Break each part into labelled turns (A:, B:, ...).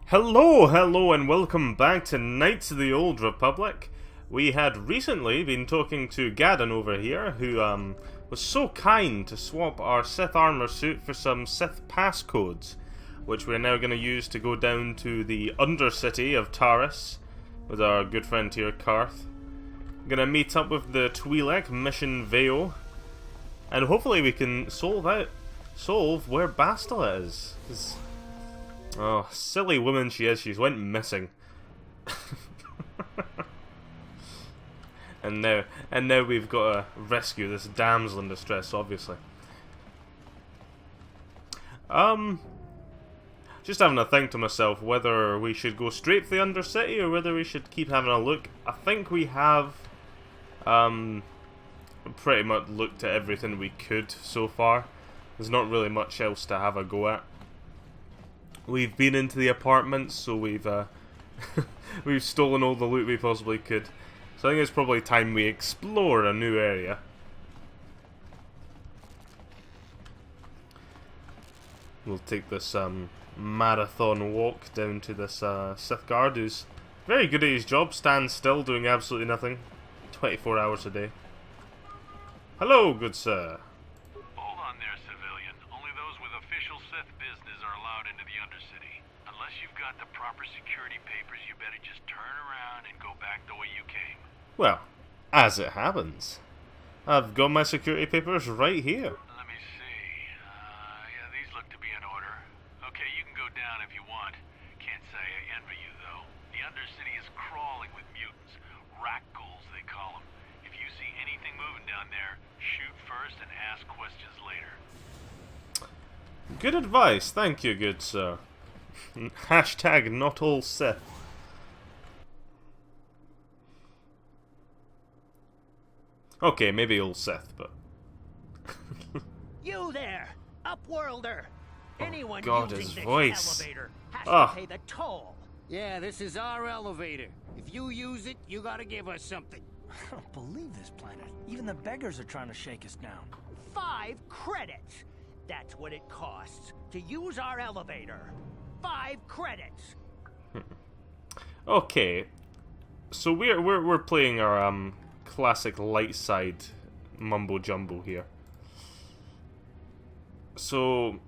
A: Hello, and welcome back to Knights of the Old Republic. We had recently been talking to Gadon over here, who was so kind to swap our Sith armor suit for some Sith passcodes, which we're now going to use to go down to the undercity of Taris with our good friend here, Karth. Gonna meet up with the Twi'lek Mission Veo, and hopefully we can solve where Bastila is. Oh, silly woman she is, she's went missing. and now we've got to rescue this damsel in distress, obviously. Just having a think to myself whether we should go straight for the Undercity or whether we should keep having a look. I think we have pretty much looked at everything we could so far. There's not really much else to have a go at. We've been into the apartments, so we've we've stolen all the loot we possibly could. So I think it's probably time we explore a new area. We'll take this marathon walk down to this Sith guard who's very good at his job, stands still, doing absolutely nothing. 24 hours a day. Hello, good sir.
B: Hold on there, civilian. Only those with official Sith business are allowed into the Undercity. Unless you've got the proper security papers, you better just turn around and go back the way you came.
A: Well, as it happens, I've got my security papers right here.
B: Let me see. Yeah, these look to be in order. Okay, you can go down if you want. Can't say I envy you, though. The Undercity is crawling with mutants. Rat ghouls, they call them. If you see anything moving down there, shoot first and ask questions later.
A: Good advice, thank you, good sir. Hashtag not all Sith. Okay, maybe all Sith, but...
C: You there, Upworlder! Anyone
A: God,
C: using
A: his
C: this
A: voice.
C: elevator has
A: Ah.
C: to pay the toll.
D: Yeah, this is our elevator. If you use it, you gotta give us something.
E: I don't believe this planet. Even the beggars are trying to shake us down.
C: 5 credits. That's what it costs to use our elevator. 5 credits.
A: Okay, so we're playing our classic light side mumbo jumbo here. So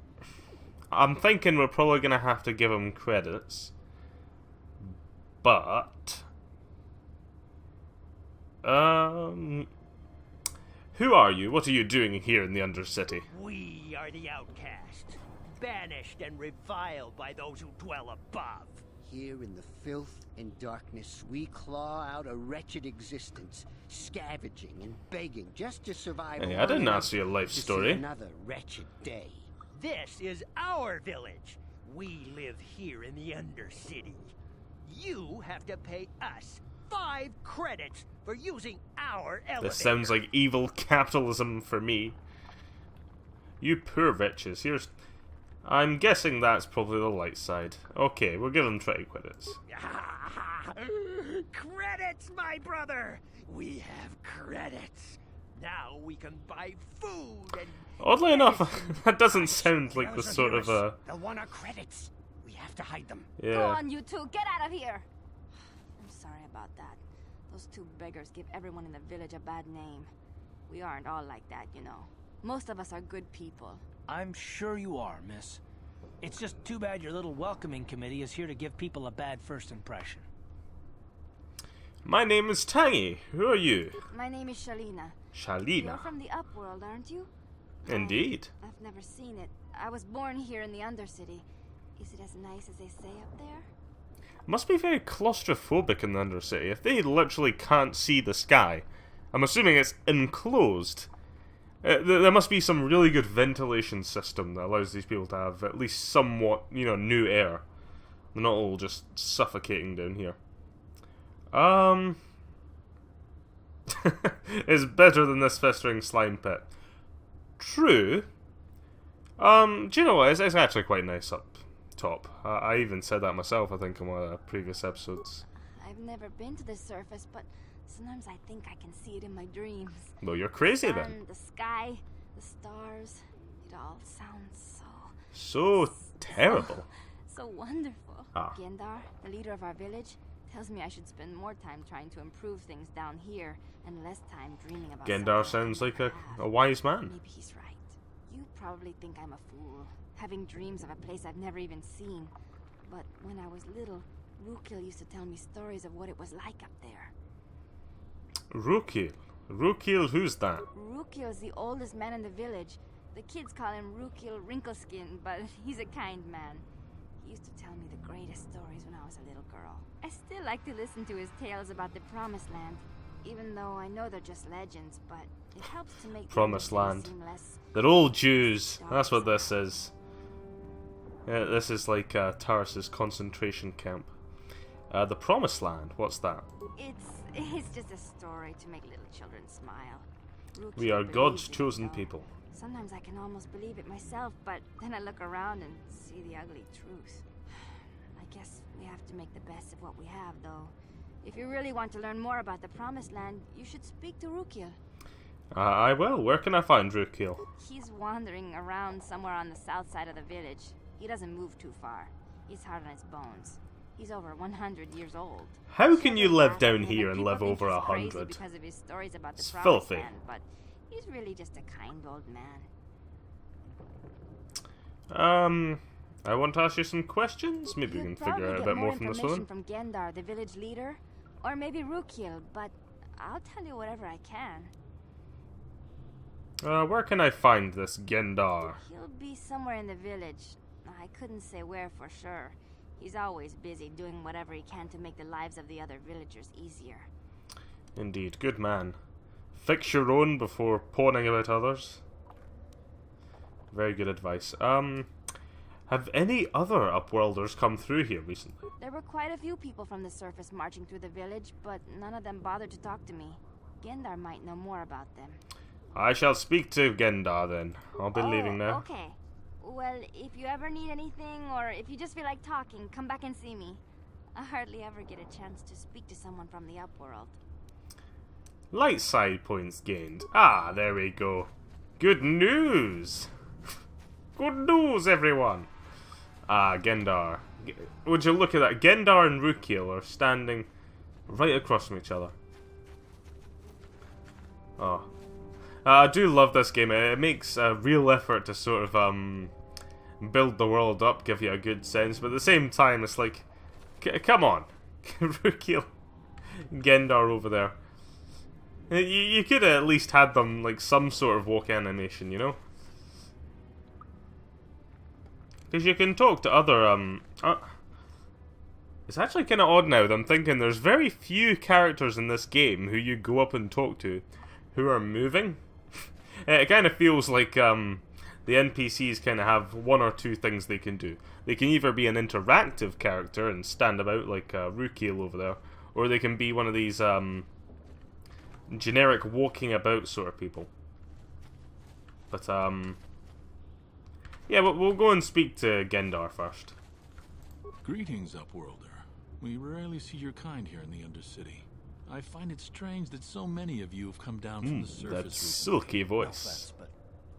A: I'm thinking we're probably gonna have to give him credits, but who are you? What are you doing here in the Undercity?
C: We are the outcasts, banished and reviled by those who dwell above.
D: Here in the filth and darkness, we claw out a wretched existence, scavenging and begging just to survive.
A: Hey, I didn't ask you a life
D: to see
A: story.
D: another wretched day.
C: This is our village. We live here in the Undercity. You have to pay us 5 credits for using our elevator.
A: This sounds like evil capitalism for me. You poor wretches. I'm guessing that's probably the light side. Okay, we'll give him 20 credits.
C: Credits, my brother! We have credits. Now we can buy food and...
A: Oddly enough, that doesn't sound like the sort of
D: They'll want our credits. We have to hide them.
F: Go
A: yeah.
F: on, you two, get out of here! I'm sorry about that. Those 2 beggars give everyone in the village a bad name. We aren't all like that, you know. Most of us are good people.
E: I'm sure you are, miss. It's just too bad your little welcoming committee is here to give people a bad first impression.
A: My name is Tangy. Who are you?
F: My name is Shalina.
A: Shalina.
F: You're from the Upworld, aren't you?
A: Indeed.
F: I've never seen it. I was born here in the Undercity. Is it as nice as they say up there?
A: Must be very claustrophobic in the Undercity. If they literally can't see the sky, I'm assuming it's enclosed. There must be some really good ventilation system that allows these people to have at least somewhat, new air. They're not all just suffocating down here. It's better than this festering slime pit. True. Do you know what? It's actually quite nice up top. I even said that myself, I think, in one of the previous episodes.
F: I've never been to the surface, but sometimes I think I can see it in my dreams.
A: Well, you're crazy
F: The
A: then.
F: sun, the sky, the stars. It all sounds so
A: So terrible.
F: so so wonderful.
A: Ah.
F: Gendar, the leader of our village, tells me I should spend more time trying to improve things down here and less time dreaming about
A: Gendar
F: something
A: sounds
F: I
A: like
F: can
A: a
F: have.
A: wise man.
F: Maybe he's right. You probably think I'm a fool, having dreams of a place I've never even seen. But when I was little, Rukil used to tell me stories of what it was like up there.
A: Rukil? Rukil, who's that?
F: Rukil's the oldest man in the village. The kids call him Rukil Wrinkleskin, but he's a kind man. He used to tell me the greatest stories when I was a little girl. I still like to listen to his tales about the Promised Land, even though I know they're just legends, but it helps to make
A: Promised
F: the
A: Land.
F: seem less
A: They're all Jews. That's what this is. Yeah, this is like Tarsus's concentration camp. The Promised Land, what's that?
F: It's just a story to make little children smile.
A: We are
F: Rukil
A: God's
F: believes in it,
A: chosen
F: though.
A: people.
F: Sometimes I can almost believe it myself, but then I look around and see the ugly truth. I guess we have to make the best of what we have, though. If you really want to learn more about the Promised Land, you should speak to Rukil.
A: I will. Where can I find Rukil?
F: He's wandering around somewhere on the south side of the village. He doesn't move too far. He's hard on his bones. He's over 100 years old.
A: How can you live
F: Laugh
A: down
F: at him,
A: here and
F: people
A: live
F: think
A: over
F: he's crazy
A: 100?
F: because of his stories about the
A: It's
F: Promised
A: filthy.
F: Land, but he's really just a kind old man.
A: I want to ask you some questions. Maybe we can
F: You'd
A: figure
F: probably
A: out a
F: get
A: bit more from this
F: information
A: one.
F: from Gendar, the village leader, or maybe Rukil, but I'll tell you whatever I can.
A: Where can I find this Gendar?
F: He'll be somewhere in the village. I couldn't say where for sure. He's always busy doing whatever he can to make the lives of the other villagers easier.
A: Indeed, good man. Fix your own before pawning about others. Very good advice. Have any other Upworlders come through here recently?
F: There were quite a few people from the surface marching through the village, but none of them bothered to talk to me. Gendar might know more about them.
A: I shall speak to Gendar then. I'll be leaving now.
F: Okay. Well, if you ever need anything, or if you just feel like talking, come back and see me. I hardly ever get a chance to speak to someone from the Upworld.
A: Light side points gained. Ah, there we go. Good news! Good news, everyone! Ah, Gendar. Would you look at that? Gendar and Rukil are standing right across from each other. Oh. I do love this game. It makes a real effort to sort of build the world up, give you a good sense, but at the same time it's like, come on. Rukil, Gendar over there. You could have at least had them like some sort of walk animation, you know? Because you can talk to other, it's actually kind of odd now that I'm thinking there's very few characters in this game who you go up and talk to who are moving. It kind of feels like, the NPCs kind of have one or two things they can do. They can either be an interactive character and stand about like Rukil over there, or they can be one of these, generic walking about sort of people. But, yeah, but we'll go and speak to Gendar first.
B: Greetings, Upworlder. We rarely see your kind here in the Undercity. I find it strange that so many of you have come down from the surface
A: That
B: recently.
A: silky
E: No
A: voice.
E: offense, but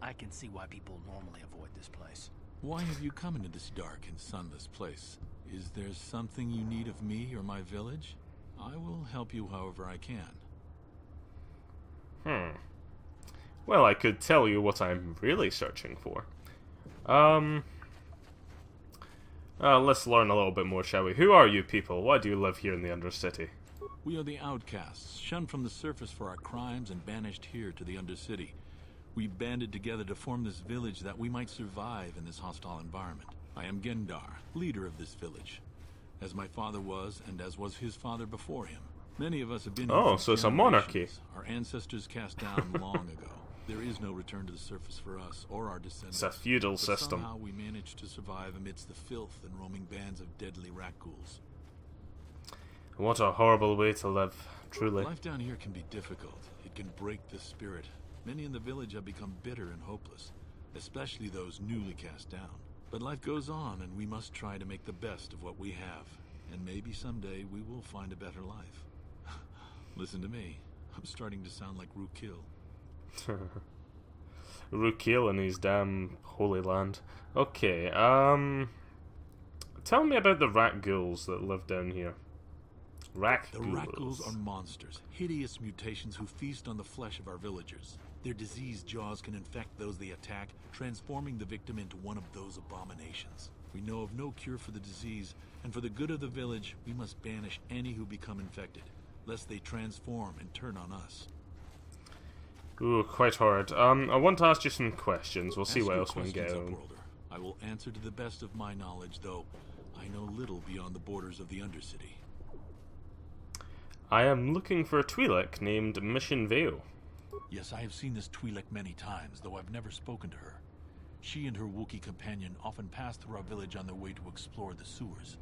E: I can see why people normally avoid this place.
B: Why have you come into this dark and sunless place? Is there something you need of me or my village? I will help you however I can.
A: Well, I could tell you what I'm really searching for. Let's learn a little bit more, shall we? Who are you people? Why do you live here in the Undercity?
B: We are the outcasts, shunned from the surface for our crimes and banished here to the Undercity. We banded together to form this village that we might survive in this hostile environment. I am Gendar, leader of this village, as my father was and as was his father before him. Many of us have been here
A: Oh,
B: for
A: so it's a monarchy.
B: generations. Our ancestors cast down long ago. There is no return to the surface for us or our descendants.
A: It's a feudal
B: But
A: system.
B: somehow we managed to survive amidst the filth and roaming bands of deadly rat ghouls.
A: What a horrible way to live, truly.
B: Life down here can be difficult. It can break the spirit. Many in the village have become bitter and hopeless, especially those newly cast down. But life goes on, and we must try to make the best of what we have. And maybe someday we will find a better life. Listen to me. I'm starting to sound like Rukil.
A: Rukil and his damn holy land. Okay, tell me about the rat ghouls that live down here.
G: The rat ghouls are monsters, hideous mutations who feast on the flesh of our villagers. Their diseased jaws can infect those they attack, transforming the victim into one of those abominations. We know of no cure for the disease, and for the good of the village, we must banish any who become infected, lest they transform and turn on us.
A: Ooh, quite horrid. I want to ask you some questions. We'll see
G: Ask
A: what
G: your
A: else we can get
G: questions,
A: on.
G: Upworlder. I will answer to the best of my knowledge, though I know little beyond the borders of the undercity.
A: I am looking for a Twi'lek named Mission Vale.
G: Yes, I have seen this Twi'lek many times, though I've never spoken to her. She and her Wookiee companion often pass through our village on their way to explore the sewers.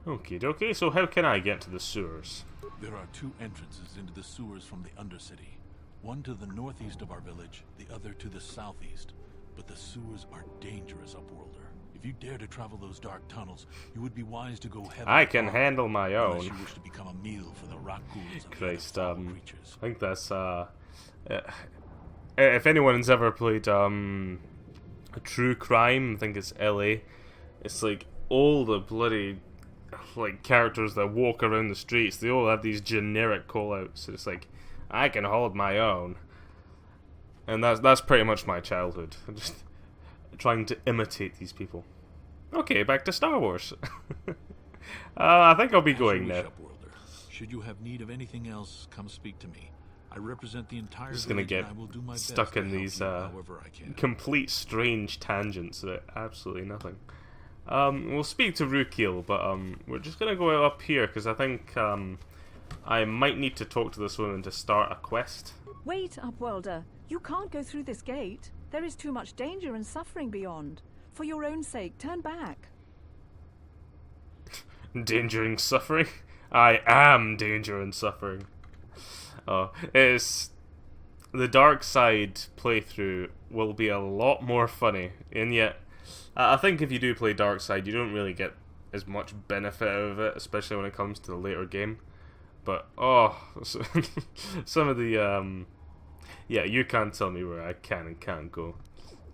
A: Okie dokie, so how can I get to the sewers?
G: There are two entrances into the sewers from the undercity. One to the northeast of our village, the other to the southeast. But the sewers are dangerous, Upworlder. If you dare to travel those dark tunnels, you would be wise to go heavily.
A: I can handle my
G: unless
A: own.
G: you wish to become a meal for the rock ghouls and
A: Christ,
G: the other foul creatures.
A: I think that's, if anyone's ever played, a true crime, I think it's LA. It's like, all the bloody, like, characters that walk around the streets, they all have these generic call-outs. It's like, I can hold my own. And that's pretty much my childhood. Just trying to imitate these people. Okay, back to Star Wars. I think I'll be going now.
G: Should you have need of anything else, come speak to me. I represent the entire
A: I'm just gonna get stuck in these complete strange tangents that absolutely nothing. We'll speak to Rukil, but we're just gonna go up here because I think I might need to talk to this woman to start a quest.
H: Wait, Upworlder. You can't go through this gate. There is too much danger and suffering beyond. For your own sake, turn back.
A: Danger and suffering? I am danger and suffering. Oh, it's... The dark side playthrough will be a lot more funny, and yet I think if you do play dark side, you don't really get as much benefit out of it, especially when it comes to the later game. But, oh, some of the, yeah, you can't tell me where I can and can't go.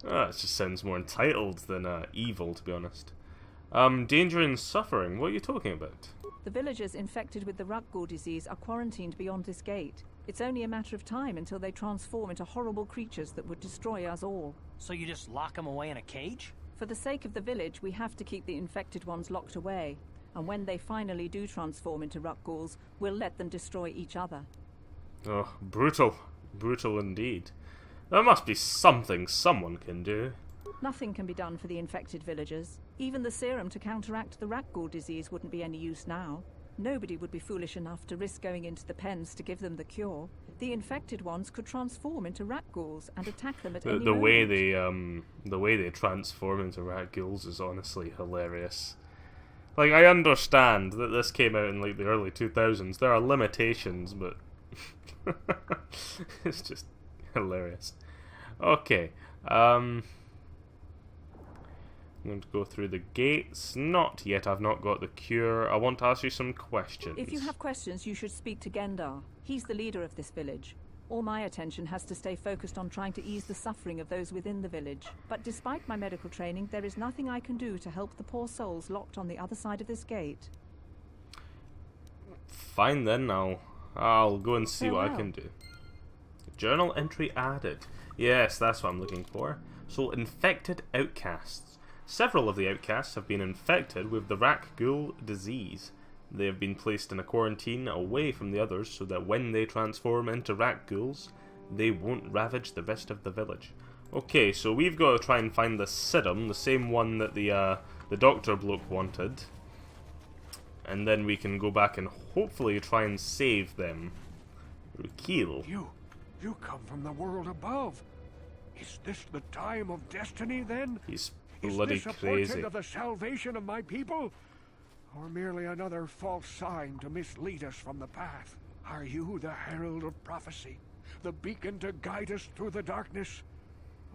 A: It just sounds more entitled than evil, to be honest. Danger and suffering, what are you talking about?
H: The villagers infected with the Rukgul disease are quarantined beyond this gate. It's only a matter of time until they transform into horrible creatures that would destroy us all.
E: So you just lock them away in a cage?
H: For the sake of the village, we have to keep the infected ones locked away. And when they finally do transform into Rukguls, we'll let them destroy each other.
A: Oh, brutal. Brutal indeed. There must be something someone can do.
H: Nothing can be done for the infected villagers. Even the serum to counteract the Rukgul disease wouldn't be any use now. Nobody would be foolish enough to risk going into the pens to give them the cure. The infected ones could transform into Rukguls and attack them at any moment.
A: The way they transform into Rukguls is honestly hilarious. Like, I understand that this came out in like the early 2000s. There are limitations, but it's just hilarious. Okay, I'm going to go through the gates. Not yet, I've not got the cure. I want to ask you some questions.
H: If you have questions, you should speak to Gendar. He's the leader of this village. All my attention has to stay focused on trying to ease the suffering of those within the village. But despite my medical training, there is nothing I can do to help the poor souls locked on the other side of this gate.
A: Fine then, I'll go and see what I
H: Farewell.
A: can do. Journal entry added. Yes, that's what I'm looking for. So, infected outcasts. Several of the outcasts have been infected with the Rukgul disease. They have been placed in a quarantine away from the others so that when they transform into Rukguls, they won't ravage the rest of the village. Okay, so we've got to try and find the serum, the same one that the doctor bloke wanted. And then we can go back and hopefully try and save them. Rukil.
I: You come from the world above. Is this the time of destiny then?
A: He's bloody
I: Is this a
A: crazy.
I: portent of the salvation of my people? Or merely another false sign to mislead us from the path? Are you the herald of prophecy? The beacon to guide us through the darkness?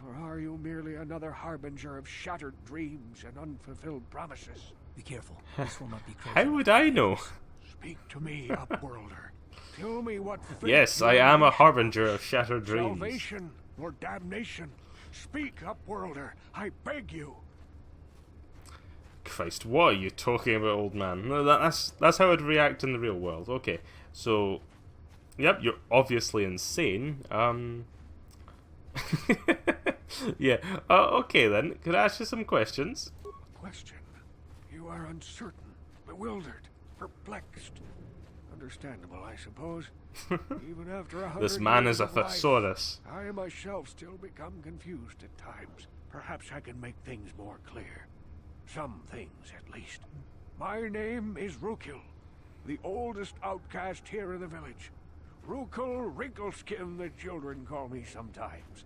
I: Or are you merely another harbinger of shattered dreams and unfulfilled promises?
E: Be careful. This will not be crazy.
A: How would I know?
I: Speak to me, Upworlder. Tell me what fate
A: Yes,
I: you
A: I am a
I: wish.
A: harbinger of shattered dreams.
I: Salvation or damnation? Speak, Upworlder, I beg you.
A: Christ, what are you talking about, old man? No, that's how I'd react in the real world. Okay, so, yep, you're obviously insane. Yeah. Okay then. Could I ask you some questions?
I: Question? You are uncertain, bewildered, perplexed. Understandable, I suppose. Even after 100
A: This man
I: years
A: is a
I: of life,
A: thesaurus.
I: I myself still become confused at times. Perhaps I can make things more clear. Some things, at least. My name is Rukil, the oldest outcast here in the village. Rukil Wrinkleskin, the children call me sometimes.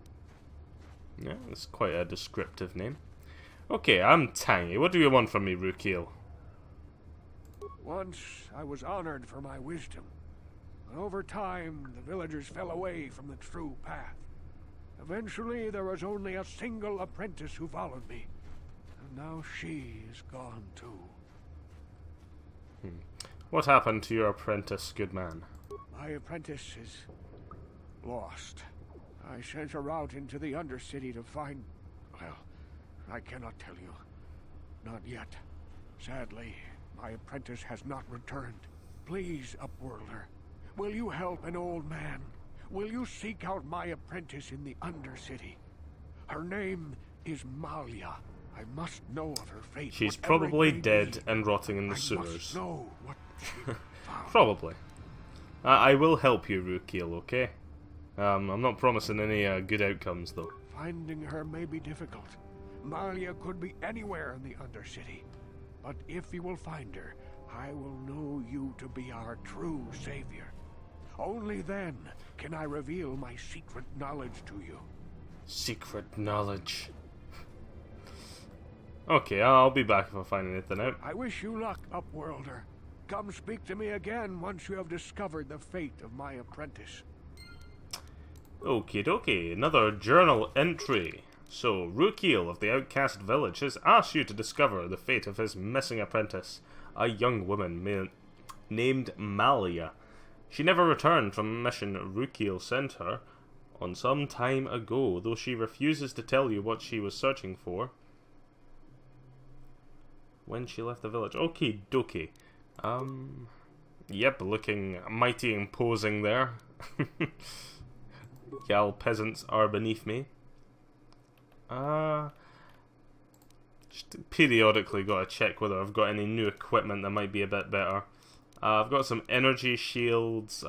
A: Yeah, that's quite a descriptive name. Okay, I'm Tangy. What do you want from me, Rukil?
I: Once I was honored for my wisdom. But over time, the villagers fell away from the true path. Eventually, there was only a single apprentice who followed me. And now she is gone too.
A: What happened to your apprentice, good man?
I: My apprentice is lost. I sent her out into the undercity to find... Well, I cannot tell you. Not yet. Sadly, my apprentice has not returned. Please, Upworlder, will you help an old man? Will you seek out my apprentice in the undercity? Her name is Malia. I must know of her fate.
A: She's
I: whatever
A: probably
I: it may
A: dead
I: be.
A: and rotting in the
I: I
A: sewers.
I: must know what she found.
A: Probably. I will help you, Rukil, okay? I'm not promising any good outcomes, though.
I: Finding her may be difficult. Malia could be anywhere in the Undercity. But if you will find her, I will know you to be our true savior. Only then can I reveal my secret knowledge to you.
A: Secret knowledge. Okay, I'll be back if I find anything out.
I: I wish you luck, Upworlder. Come speak to me again once you have discovered the fate of my apprentice.
A: Okie dokie, another journal entry. So, Rukil of the Outcast Village has asked you to discover the fate of his missing apprentice, a young woman named Malia. She never returned from a mission Rukil sent her on some time ago, though she refuses to tell you what she was searching for when she left the village. Okie dokie. Yep, looking mighty imposing there. Gal peasants are beneath me. Just periodically got to check whether I've got any new equipment that might be a bit better. I've got some energy shields.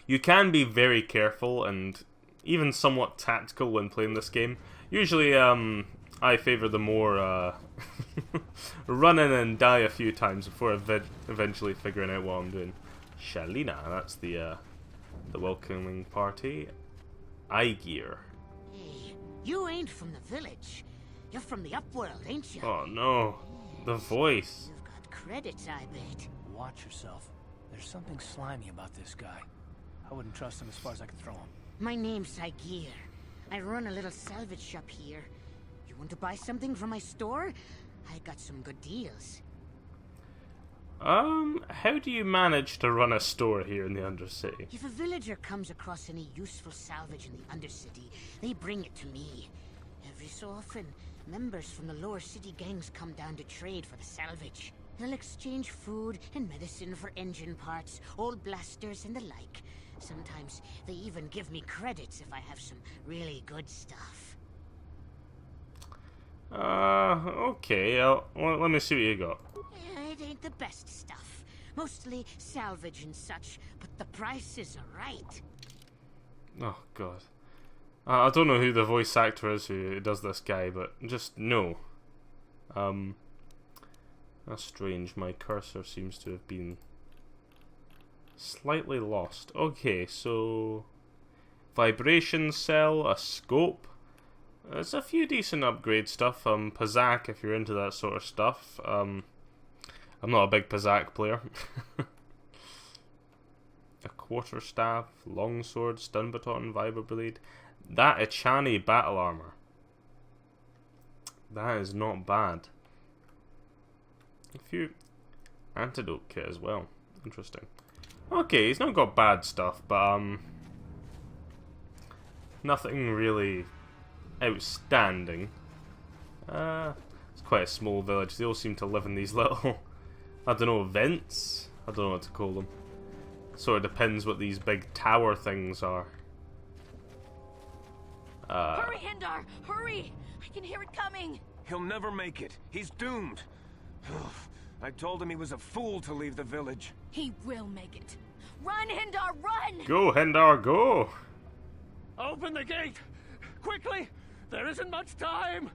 A: You can be very careful and even somewhat tactical when playing this game. Usually, I favour the more run in and die a few times before eventually figuring out what I'm doing. Shalina, that's the welcoming party. Eye gear.
J: Hey, you ain't from the village. You're from the Upworld, ain't you?
A: Oh no, the voice.
J: You've got credits, I bet.
E: Watch yourself. There's something slimy about this guy. I wouldn't trust him as far as I can throw him.
J: My name's Igir. I run a little salvage shop here. You want to buy something from my store? I got some good deals.
A: How do you manage to run a store here in the Undercity?
J: If a villager comes across any useful salvage in the Undercity, they bring it to me. Every so often, members from the lower city gangs come down to trade for the salvage. They'll exchange food and medicine for engine parts, old blasters and the like. Sometimes they even give me credits if I have some really good stuff.
A: Okay, well, let me see what you got.
J: It ain't the best stuff. Mostly salvage and such, but the prices are right.
A: Oh god. I don't know who the voice actor is who does this guy, but just no. That's strange. My cursor seems to have been slightly lost. Okay, so vibration cell, a scope. There's a few decent upgrade stuff. Pazak, if you're into that sort of stuff. I'm not a big Pazak player. A quarterstaff, longsword, stun baton, vibroblade. That Echani battle armor. That is not bad. A few antidote kit as well. Interesting. Okay, he's not got bad stuff, but nothing really outstanding. It's quite a small village. They all seem to live in these little, I don't know, vents? I don't know what to call them. Sort of depends what these big tower things are.
K: Hurry, Hindar! Hurry! I can hear it coming!
L: He'll never make it. He's doomed. I told him he was a fool to leave the village.
K: He will make it. Run, Hindar, run!
A: Go, Hindar, go!
I: Open the gate! Quickly! There isn't much time!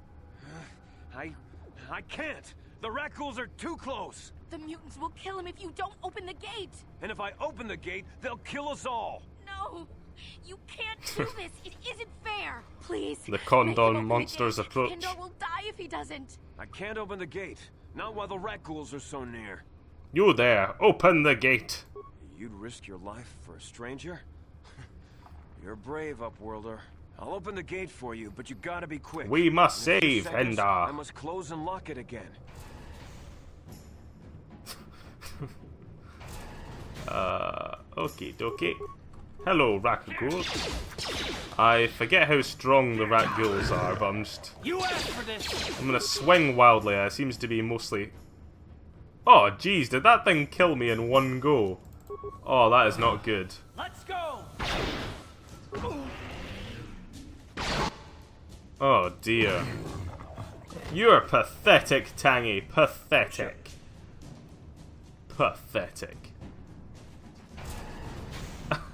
L: I can't. The rat ghouls are too close.
K: The mutants will kill him if you don't open the gate!
L: And if I open the gate, they'll kill us all.
K: No! You can't do this! It isn't fair! Please!
A: The Condon monsters approach.
K: Hindar will die if he doesn't!
L: I can't open the gate. Not while the rat ghouls are so near.
A: You there, open the gate!
L: You'd risk your life for a stranger? You're brave, Upworlder. I'll open the gate for you, but you gotta be quick.
A: We must
L: In a few
A: save
L: seconds,
A: Hindar.
L: I must close and lock it again.
A: Okie dokie. Hello, rat ghouls. I forget how strong the rat ghouls are, but I'm just...
E: You asked for this!
A: I'm gonna swing wildly. It seems to be mostly... Oh, jeez, did that thing kill me in one go? Oh, that is not good.
E: Let's go!
A: Oh, dear. You're pathetic, Tangy. Pathetic. Pathetic. I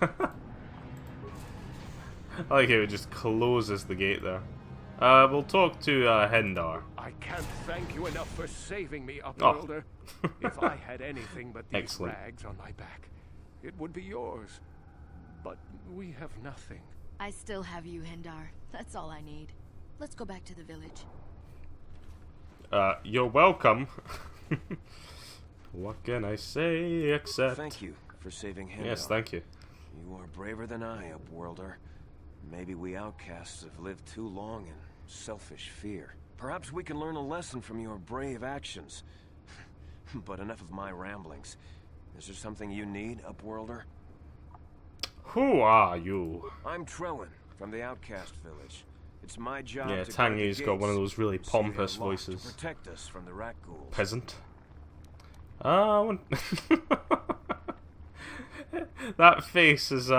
A: like how it just closes the gate there. We'll talk to Hindar.
I: I can't thank you enough for saving me, Upworlder.
A: Oh.
I: If I had anything but these
A: Excellent.
I: rags on my back, it would be yours. But we have nothing.
K: I still have you, Hindar. That's all I need. Let's go back to the village.
A: You're welcome. What can I say except...
L: Thank you for saving him.
A: Yes, thank you.
L: You are braver than I, Upworlder. Maybe we outcasts have lived too long in selfish fear. Perhaps we can learn a lesson from your brave actions. But enough of my ramblings. Is there something you need, Upworlder?
A: Who are you?
L: I'm Trellin, from the Outcast Village. It's my job
A: Yeah,
L: to guard the
A: Tangy's got one of
L: gates,
A: those really
L: see they're
A: pompous
L: locked
A: voices.
L: To protect us from the rat ghouls.
A: Peasant. That face is,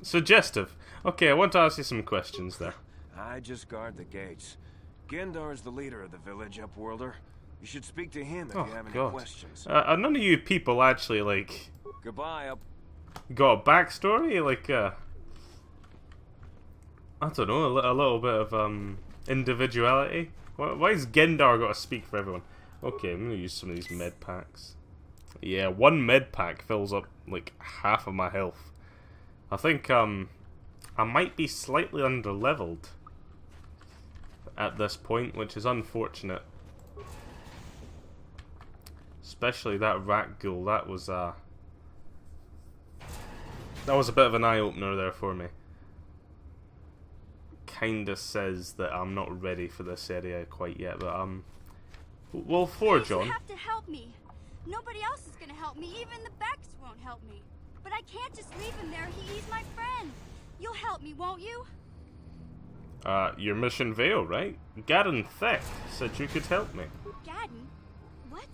A: suggestive. Okay, I want to ask you some questions there.
L: I just guard the gates. Gendar's the leader of the village, Upworlder. You should speak to him if you have any questions.
A: None of you people actually, like...
L: Goodbye, Up.
A: Got a backstory? Like, I don't know, a little bit of, individuality? Why has Gendar got to speak for everyone? Okay, I'm gonna use some of these med packs. Yeah, one med pack fills up, like, half of my health. I think, I might be slightly under-leveled at this point, which is unfortunate. Especially that rat ghoul, that was a bit of an eye-opener there for me. Kinda says that I'm not ready for this area quite yet, but we'll forge on.
F: You have to help me. Nobody else is gonna help me. Even the Becks won't help me. But I can't just leave him there. He's my friend. You'll help me, won't you?
A: Your mission Vale, right? Gaddon Thick said you could help me.
F: Gaddon? What?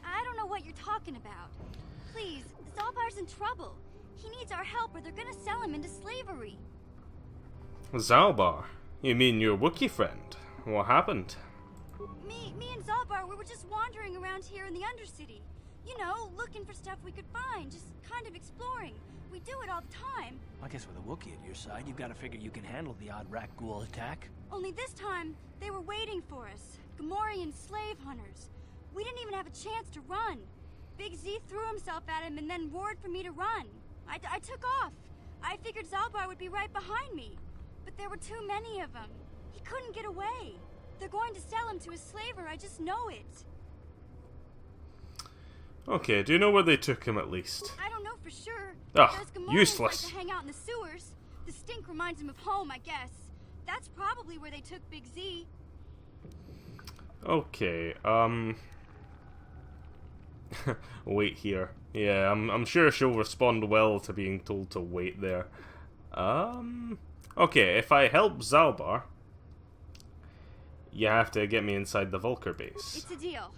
F: I don't know what you're talking about. Please, Zalbar's in trouble. He needs our help or they're gonna sell him into slavery.
A: Zalbar? You mean your Wookiee friend? What happened?
F: Me and Zalbar, we were just wandering around here in the Undercity. You know, looking for stuff we could find, just kind of exploring. We do it all the time.
E: I guess with a Wookiee at your side, you've got to figure you can handle the odd rat ghoul attack.
F: Only this time, they were waiting for us. Gamorrean slave hunters. We didn't even have a chance to run. Big Z threw himself at him and then roared for me to run. I took off. I figured Zalbar would be right behind me. But there were too many of them. He couldn't get away. They're going to sell him to a slaver, I just know it.
A: Okay, do you know where they took him at least?
F: I don't know for sure.
A: Ah,
F: Gamorreans
A: useless.
F: like to hang out in the sewers. The stink reminds him of home, I guess. That's probably where they took Big Z.
A: Okay, wait here. Yeah, I'm sure she'll respond well to being told to wait there. Okay, if I help Zalbar, you have to get me inside the Volker base.
F: It's a deal.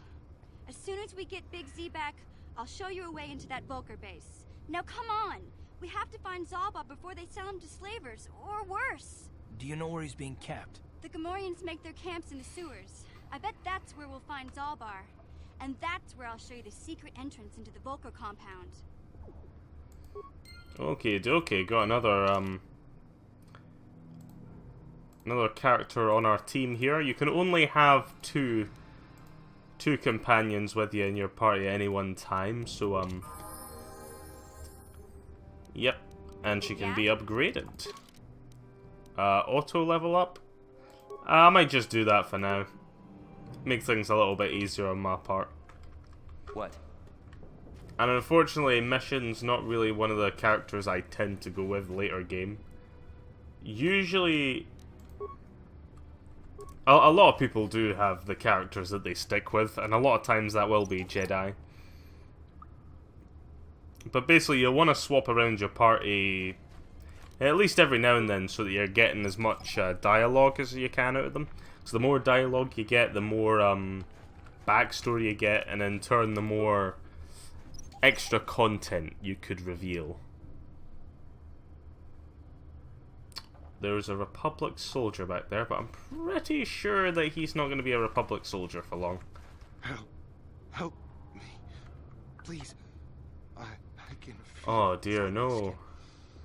F: As soon as we get Big Z back, I'll show you a way into that Volker base. Now come on! We have to find Zalba before they sell him to slavers, or worse.
E: Do you know where he's being kept?
F: The Gamorreans make their camps in the sewers. I bet that's where we'll find Zalbar. And that's where I'll show you the secret entrance into the Volker compound.
A: Okay, got another character on our team here. You can only have two companions with you in your party at any one time, so yep, and she can be upgraded. Auto level up. I might just do that for now. Make things a little bit easier on my part.
M: What?
A: And unfortunately, Mission's not really one of the characters I tend to go with later game. Usually, a lot of people do have the characters that they stick with, and a lot of times that will be Jedi. But basically, you'll want to swap around your party at least every now and then, so that you're getting as much dialogue as you can out of them. So the more dialogue you get, the more backstory you get, and in turn, the more extra content you could reveal. There's a Republic soldier back there, but I'm pretty sure that he's not going to be a Republic soldier for long.
N: Help me, please. I can feel.
A: Oh dear, no.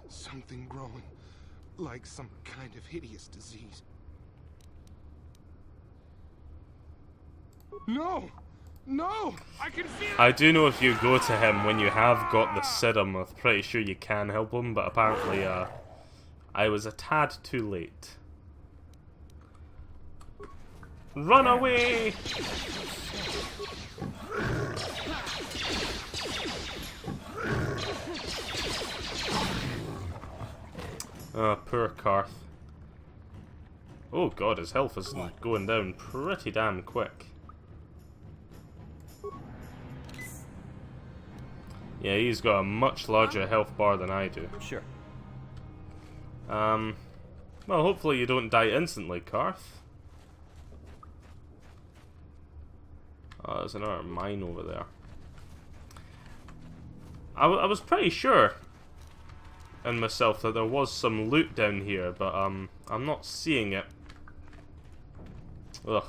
N: Something growing, like some kind of hideous disease. No! No! I can feel it!
A: I do know if you go to him when you have got the serum, I'm pretty sure you can help him, but apparently I was a tad too late. Run away! Oh, poor Karth. Oh god, his health is going down pretty damn quick. Yeah, he's got a much larger health bar than I do.
M: Sure.
A: Well, hopefully you don't die instantly, Karth. Oh, there's another mine over there. I was pretty sure in myself that there was some loot down here, but I'm not seeing it. Ugh.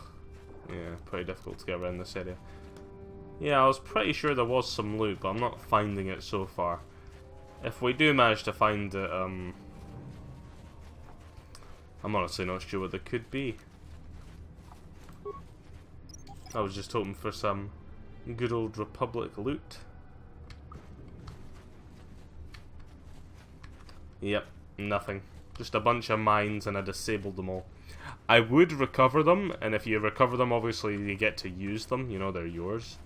A: Yeah, pretty difficult to get around this area. Yeah, I was pretty sure there was some loot, but I'm not finding it so far. If we do manage to find it, I'm honestly not sure what there could be. I was just hoping for some good old Republic loot. Yep, nothing. Just a bunch of mines, and I disabled them all. I would recover them, and if you recover them, obviously you get to use them. You know, they're yours.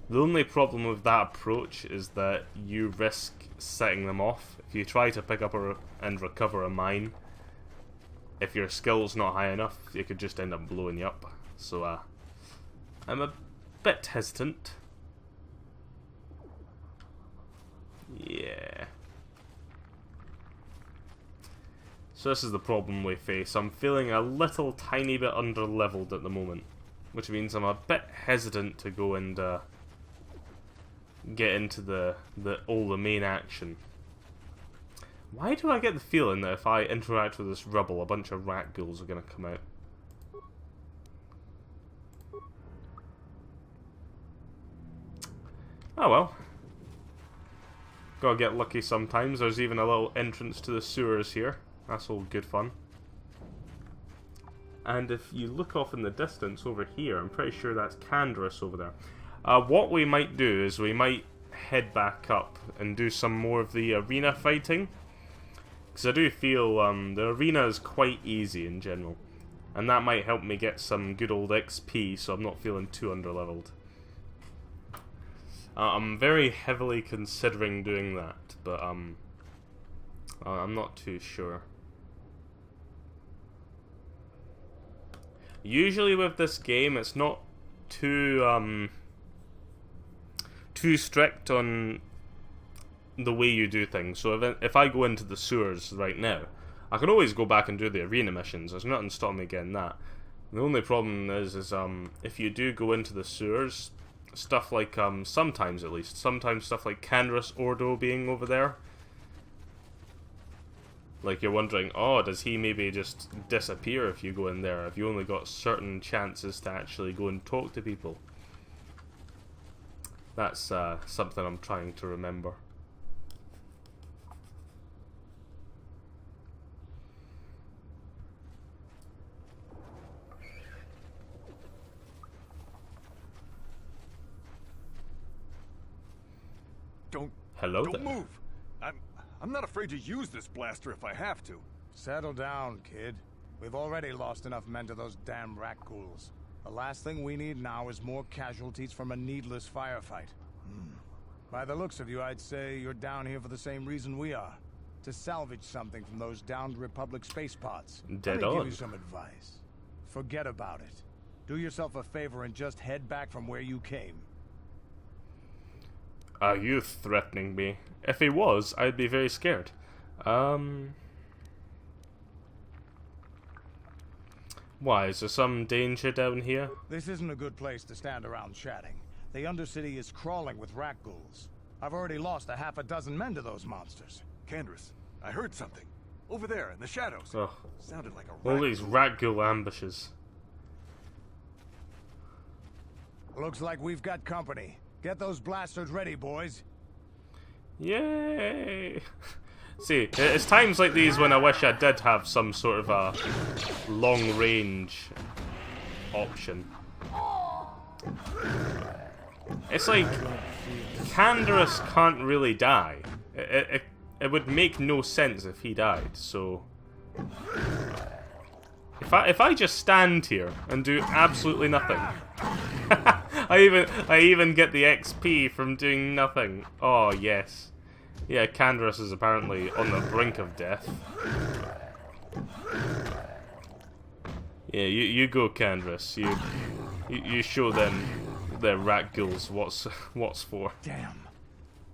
A: The only problem with that approach is that you risk setting them off. If you try to pick up and recover a mine, if your skill's not high enough, you could just end up blowing you up. So, I'm a bit hesitant. Yeah. So this is the problem we face. I'm feeling a little tiny bit under-leveled at the moment, which means I'm a bit hesitant to go and get into the main action. Why do I get the feeling that if I interact with this rubble, a bunch of rat ghouls are going to come out? Oh well. Gotta get lucky sometimes. There's even a little entrance to the sewers here. That's all good fun. And if you look off in the distance over here, I'm pretty sure that's Canderous over there. What we might do is we might head back up and do some more of the arena fighting. Because I do feel the arena is quite easy in general. And that might help me get some good old XP, so I'm not feeling too underleveled. I'm very heavily considering doing that, but I'm not too sure. Usually with this game, it's not too strict on the way you do things. So if I go into the sewers right now, I can always go back and do the arena missions. There's nothing stopping me getting that. The only problem is if you do go into the sewers, stuff like sometimes stuff like Candace Ordo being over there, like you're wondering, oh, does he maybe just disappear if you go in there? Have you only got certain chances to actually go and talk to people? That's something I'm trying to remember.
M: Don't move. I'm not afraid to use this blaster if I have to.
O: Settle down, kid. We've already lost enough men to those damn rat ghouls. The last thing we need now is more casualties from a needless firefight. By the looks of you, I'd say you're down here for the same reason we are. To salvage something from those downed Republic space pods.
A: Dead
O: Let me
A: on.
O: give you some advice. Forget about it. Do yourself a favor and just head back from where you came.
A: Are you threatening me? If he was, I'd be very scared. Why? Is there some danger down here?
O: This isn't a good place to stand around chatting. The Undercity is crawling with rat ghouls. I've already lost a half a dozen men to those monsters.
M: Candace, I heard something. Over there in the shadows.
A: Oh.
M: Sounded like a rat.
A: All these rat ghoul ambushes.
O: Looks like we've got company. Get those blasters ready, boys.
A: Yay! See, it's times like these when I wish I did have some sort of a long-range option. It's like Candace can't really die. It would make no sense if he died. So if I just stand here and do absolutely nothing, I even get the XP from doing nothing. Oh yes, yeah. Candace is apparently on the brink of death. Yeah, you go, Candace. You show them their rat ghouls what's for.
O: Damn.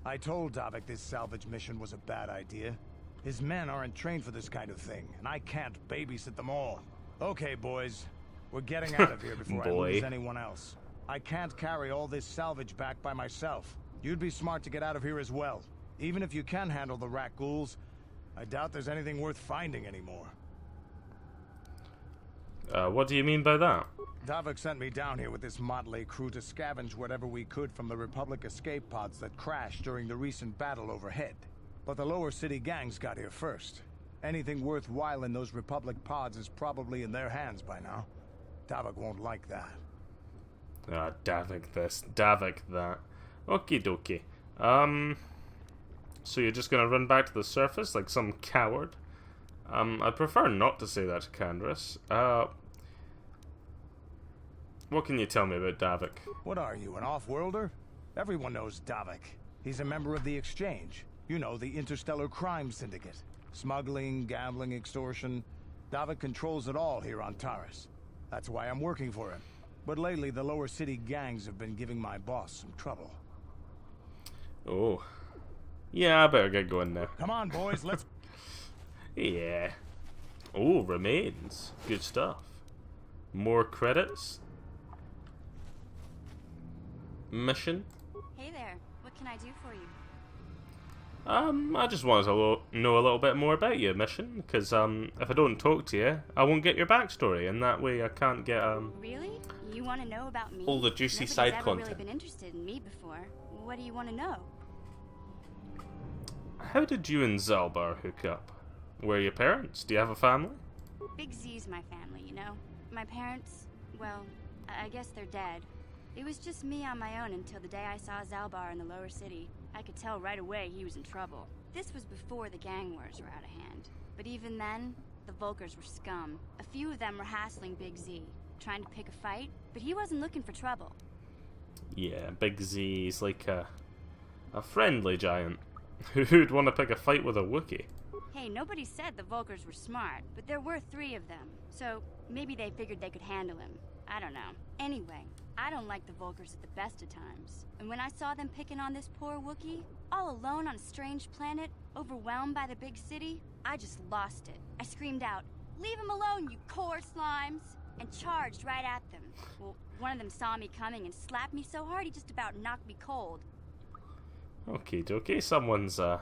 O: I told Davik this salvage mission was a bad idea. His men aren't trained for this kind of thing, and I can't babysit them all. Okay, boys. We're getting out of here before I lose anyone else. I can't carry all this salvage back by myself. You'd be smart to get out of here as well. Even if you can handle the rat ghouls, I doubt there's anything worth finding anymore.
A: What do you mean by that?
O: Davik sent me down here with this motley crew to scavenge whatever we could from the Republic escape pods that crashed during the recent battle overhead. But the lower city gangs got here first. Anything worthwhile in those Republic pods is probably in their hands by now. Davik won't like that.
A: Davik this, Davik that. Okie dokie. So you're just gonna run back to the surface like some coward? I prefer not to say that to Candace. What can you tell me about Davik?
O: What are you, an off-worlder? Everyone knows Davik. He's a member of the Exchange. You know, the interstellar crime syndicate. Smuggling, gambling, extortion. Davik controls it all here on Taris. That's why I'm working for him. But lately, the lower city gangs have been giving my boss some trouble.
A: Oh. Yeah, I better get going now.
O: Come on, boys, let's...
A: Yeah. Oh, remains. Good stuff. More credits. Mission.
F: Hey there, what can I do for you?
A: I just wanted to know a little bit more about your mission, because if I don't talk to you, I won't get your backstory, and that way I can't get
F: Really? You want to know about me?
A: all the juicy
F: Nobody's
A: side
F: ever
A: content.
F: really been interested in me before. What do you want to know?
A: How did you and Zalbar hook up? Where are your parents? Do you have a family?
F: Big Z's my family, you know? My parents, well, I guess they're dead. It was just me on my own until the day I saw Zalbar in the lower city. I could tell right away he was in trouble. This was before the gang wars were out of hand. But even then, the Volkers were scum. A few of them were hassling Big Z, trying to pick a fight, but he wasn't looking for trouble.
A: Yeah, Big Z is like a friendly giant. Who'd want to pick a fight with a Wookiee?
F: Hey, nobody said the Volkers were smart, but there were 3 of them. So maybe they figured they could handle him. I don't know. Anyway, I don't like the Volkers at the best of times. And when I saw them picking on this poor Wookiee, all alone on a strange planet, overwhelmed by the big city, I just lost it. I screamed out, "Leave him alone, you core slimes!" and charged right at them. Well, one of them saw me coming and slapped me so hard he just about knocked me cold.
A: Okay, someone's a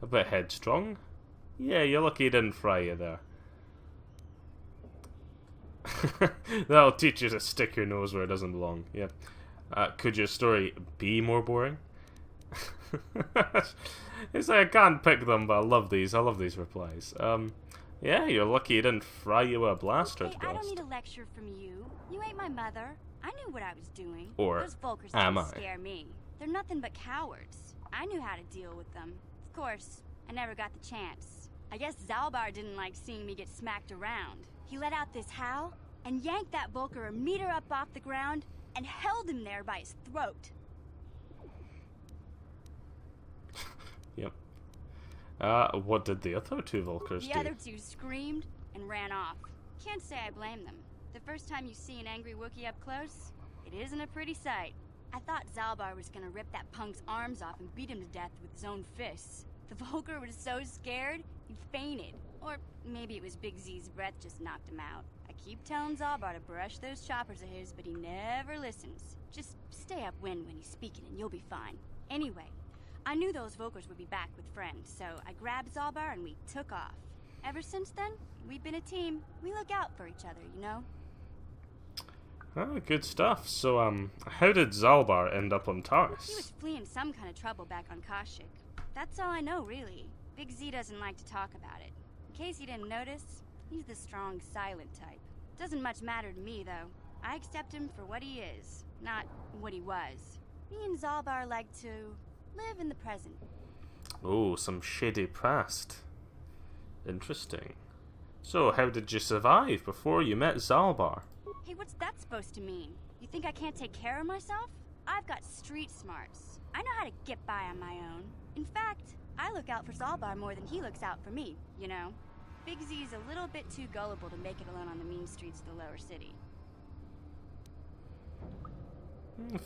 A: bit headstrong. Yeah, you're lucky he didn't fry you there. That'll teach you to stick your nose where it doesn't belong. Yeah. Could your story be more boring? It's like I can't pick them, but I love these. I love these replies. Yeah, you're lucky he didn't fry you with a blaster's
F: Hey, I don't
A: blast.
F: need a lecture from you. You ain't my mother. I knew what I was doing.
A: Or
F: those Volkers
A: am
F: didn't
A: I?
F: scare me. They're nothing but cowards. I knew how to deal with them. Of course, I never got the chance. I guess Zalbar didn't like seeing me get smacked around. He let out this howl and yanked that Volker a meter up off the ground and held him there by his throat.
A: Yep. What did the other two Volkers do?
F: The other two screamed and ran off. Can't say I blame them. The first time you see an angry Wookiee up close, it isn't a pretty sight. I thought Zalbar was gonna rip that punk's arms off and beat him to death with his own fists. The Volker was so scared, he fainted. Or maybe it was Big Z's breath just knocked him out. I keep telling Zalbar to brush those choppers of his, but he never listens. Just stay upwind when he's speaking and you'll be fine. Anyway, I knew those Volkers would be back with friends, so I grabbed Zalbar and we took off. Ever since then, we've been a team. We look out for each other, you know?
A: Oh, good stuff. So, how did Zalbar end up on Taris?
F: He was fleeing some kind of trouble back on Kashyyyk. That's all I know, really. Big Z doesn't like to talk about it. In case you didn't notice, he's the strong, silent type. Doesn't much matter to me, though. I accept him for what he is, not what he was. Me and Zalbar like to live in the present.
A: Oh, some shady past. Interesting. So, how did you survive before you met Zalbar?
F: Hey, what's that supposed to mean? You think I can't take care of myself? I've got street smarts. I know how to get by on my own. In fact, I look out for Zalbar more than he looks out for me, you know? Big Z's a little bit too gullible to make it alone on the mean streets of the lower city.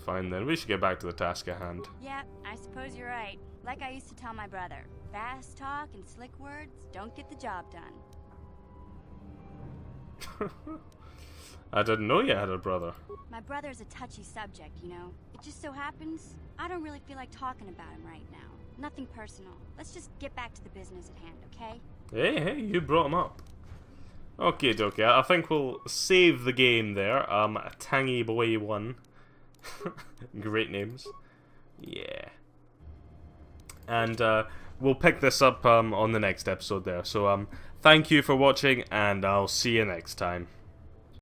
A: Fine then, we should get back to the task at hand.
F: Yeah, I suppose you're right. Like I used to tell my brother, fast talk and slick words don't get the job done.
A: I didn't know you had a brother.
F: My brother's a touchy subject, you know? It just so happens, I don't really feel like talking about him right now. Nothing personal. Let's just get back to the business at hand, okay?
A: Hey, you brought him up. Okay, dokie, I think we'll save the game there. Tangy Boy 1. Great names. Yeah. And we'll pick this up on the next episode there. So thank you for watching, and I'll see you next time.